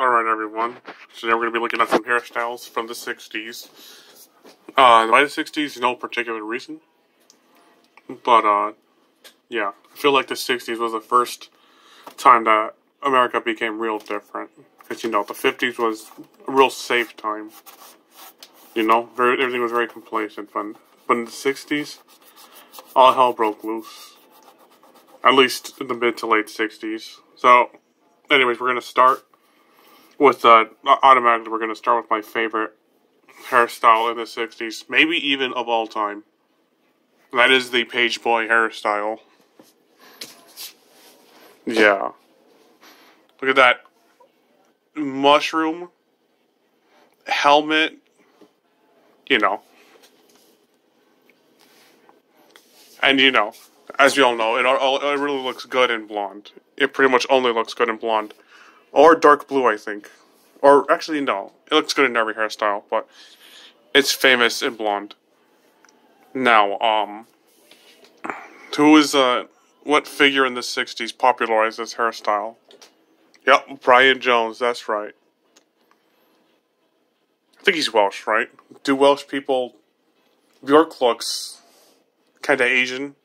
Alright everyone, today we're going to be looking at some hairstyles from the 60s. Why the 60s? No particular reason. But, yeah. I feel like the 60s was the first time that America became real different. Because, the 50s was a real safe time. Everything was very complacent. But in the 60s, all hell broke loose. At least in the mid to late 60s. So, anyways, we're going to start with, automatically we're going to start with my favorite hairstyle in the 60s, maybe even of all time. That is the page boy hairstyle. Yeah. Look at that mushroom, helmet, And as we all know, it really looks good in blonde. It pretty much only looks good in blonde. Or dark blue, I think. Or, actually, no. It looks good in every hairstyle, but it's famous in blonde. Now, what figure in the 60s popularized this hairstyle? Yep, Brian Jones, that's right. I think he's Welsh, right? Do Welsh people... Bjork looks kinda Asian.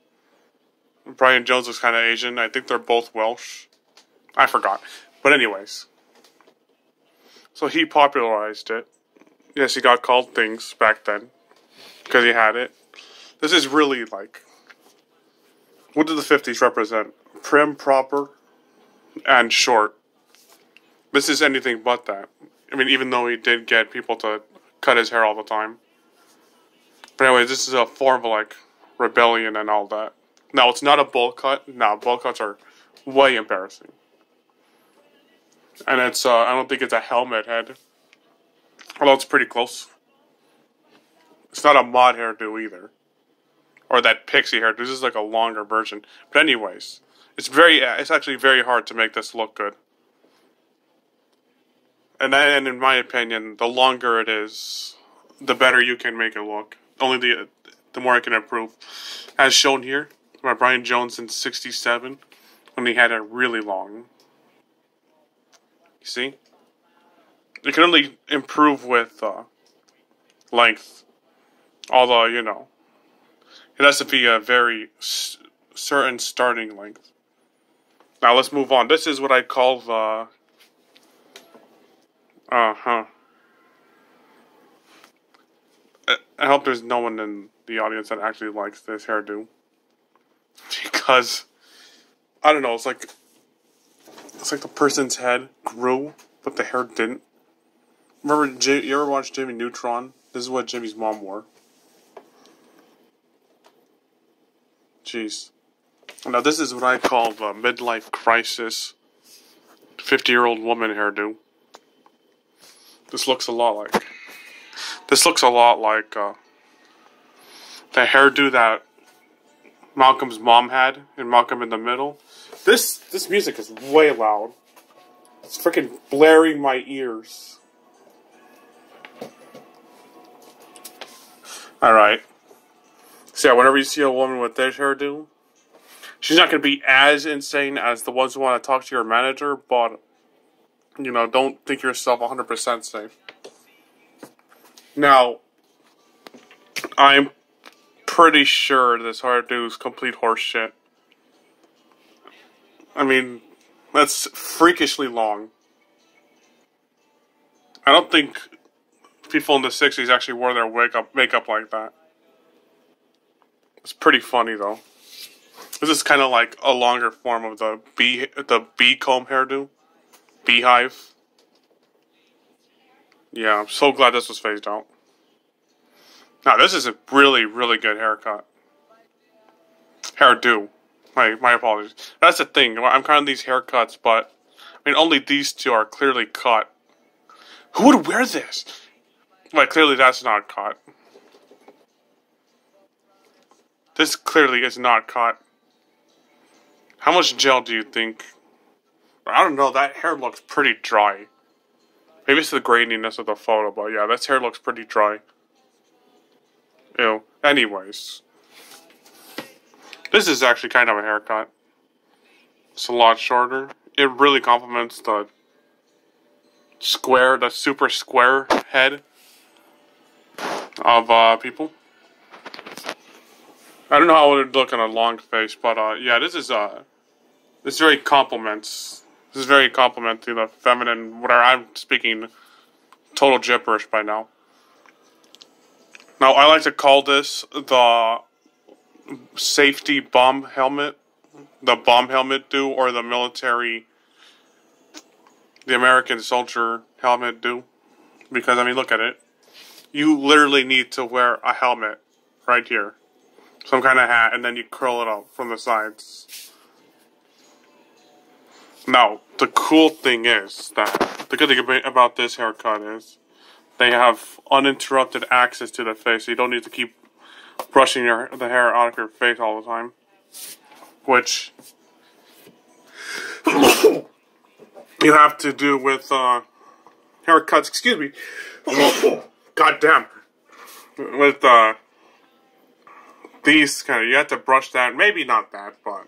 Brian Jones looks kinda Asian. I think they're both Welsh. I forgot. But anyways. So he popularized it. Yes, he got called things back then. Because he had it. This is really like... What did the 50s represent? Prim, proper, and short. This is anything but that. I mean, even though he did get people to cut his hair all the time. But anyway, this is a form of, like, rebellion and all that. Now, it's not a bowl cut. No, bowl cuts are way embarrassing. And it's, I don't think it's a helmet head. Although it's pretty close. It's not a mod hairdo either. Or that pixie hairdo. This is like a longer version. But anyways, it's actually very hard to make this look good. And in my opinion, the longer it is, the better you can make it look. Only the more it can improve. As shown here, by Brian Jones in 67, when he had it really long. You see? It can only improve with length. Although, it has to be a very certain starting length. Now let's move on. This is what I call the... I hope there's no one in the audience that actually likes this hairdo. Because, I don't know, it's like the person's head grew, but the hair didn't. Remember, you ever watched Jimmy Neutron? This is what Jimmy's mom wore. Jeez. Now this is what I call the midlife crisis 50-year-old woman hairdo. This looks a lot like the hairdo that Malcolm's mom had in Malcolm in the Middle. This music is way loud. It's freaking blaring my ears. Alright. So yeah, whenever you see a woman with this hairdo, she's not going to be as insane as the ones who want to talk to your manager, but, don't think yourself 100% safe. Now, I'm pretty sure this hairdo is complete horseshit. I mean, that's freakishly long. I don't think people in the 60s actually wore their makeup like that. It's pretty funny, though. This is kind of like a longer form of the bee comb hairdo. Beehive. Yeah, I'm so glad this was phased out. Now, this is a really, really good haircut. Hairdo. My apologies. That's the thing. I'm counting these haircuts, but I mean, only these two are clearly cut. Who would wear this? Like, clearly that's not cut. This clearly is not cut. How much gel do you think? I don't know, that hair looks pretty dry. Maybe it's the graininess of the photo, but yeah, this hair looks pretty dry. Ew. Anyways. This is actually kind of a haircut. It's a lot shorter. It really complements the the super square head of people. I don't know how it would look on a long face, but yeah, this very compliments. This is very compliment to the feminine. Whatever, I'm speaking total gibberish by now. Now I like to call this the safety bomb helmet, the bomb helmet do, or the military, the American soldier helmet do, because I mean, look at it. You literally need to wear a helmet right here, some kind of hat, and then you curl it up from the sides. Now, the cool thing is that the good thing about this haircut is they have uninterrupted access to the face, so you don't need to keep brushing the hair out of your face all the time. Which you have to do with haircuts, excuse me. God damn. With these kind of, you have to brush that, maybe not that, but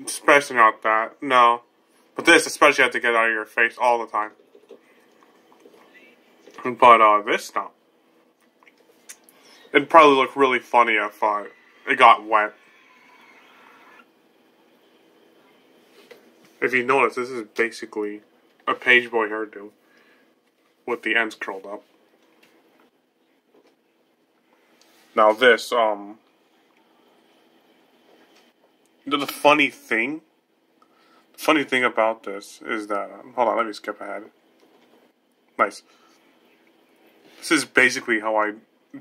especially not that, no. But this especially you have to get out of your face all the time. But this, no. It'd probably look really funny if it got wet. If you notice, this is basically a page boy hairdo with the ends curled up. Now this, the funny thing about this is that, hold on, let me skip ahead. Nice. This is basically how I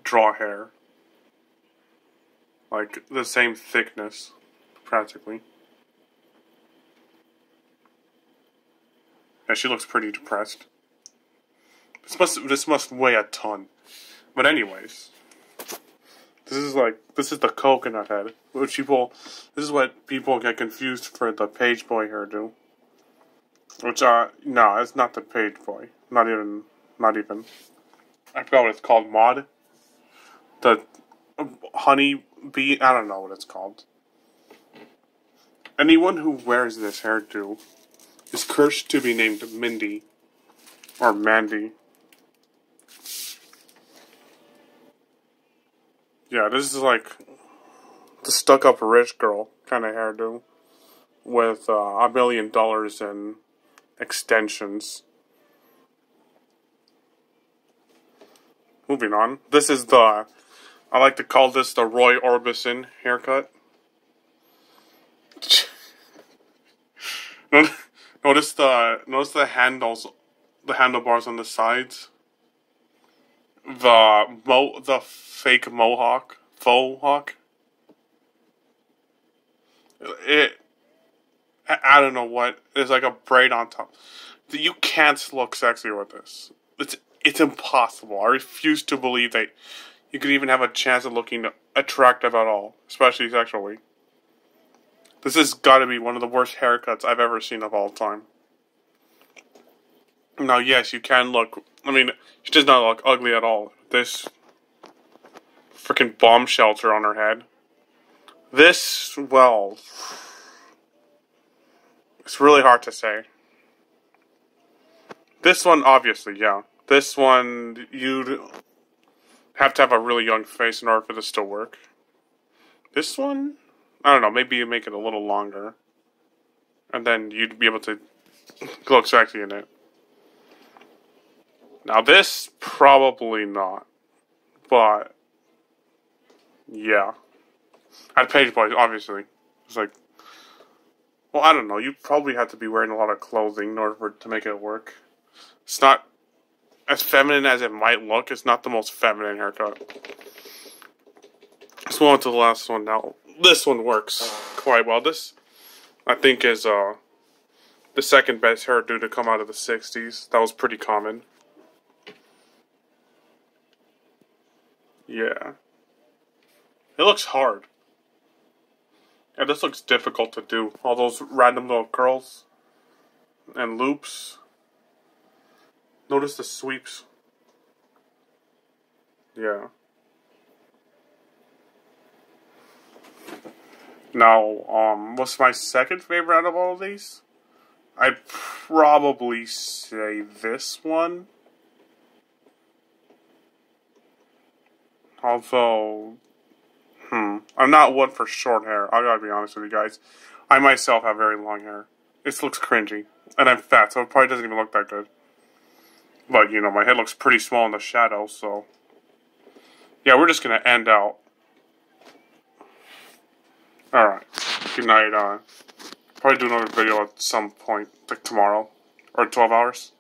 draw hair. Like, the same thickness, practically. Yeah, she looks pretty depressed. This must weigh a ton. But anyways, this is the coconut head, which this is what people get confused for the page boy hairdo. Which no, it's not the page boy. Not even. I forgot what it's called. Mod. The honey bee. I don't know what it's called. Anyone who wears this hairdo is cursed to be named Mindy or Mandy. Yeah, this is like the stuck-up rich girl kind of hairdo with $1 million in extensions. Moving on. This is I like to call this the Roy Orbison haircut. Notice the handlebars on the sides. The fake faux hawk. I don't know what. There's like a braid on top. You can't look sexy with this. It's impossible. I refuse to believe that you could even have a chance of looking attractive at all, especially sexually. This has got to be one of the worst haircuts I've ever seen of all time. Now, yes, you can look. I mean, she does not look ugly at all. This freaking bomb shelter on her head. This, well, it's really hard to say. This one, obviously, yeah. This one, you'd have to have a really young face in order for this to work. This one, I don't know, maybe you make it a little longer. And then you'd be able to look sexy in it. Now this, probably not. But, yeah. At Page Boy, obviously. It's like, well, I don't know, you probably have to be wearing a lot of clothing in order to make it work. It's not as feminine as it might look. It's not the most feminine haircut. Let's move on to the last one now. This one works quite well. This, I think, is the second best hairdo to come out of the 60s. That was pretty common. Yeah. It looks hard. Yeah, this looks difficult to do. All those random little curls and loops. Notice the sweeps. Yeah. Now, what's my second favorite out of all of these? I'd probably say this one. Although, I'm not one for short hair. I gotta be honest with you guys. I myself have very long hair. It looks cringy. And I'm fat, so it probably doesn't even look that good. But, you know, my head looks pretty small in the shadow, so... Yeah, we're just gonna end out. Alright. Good night. Probably do another video at some point, like tomorrow. Or 12 hours.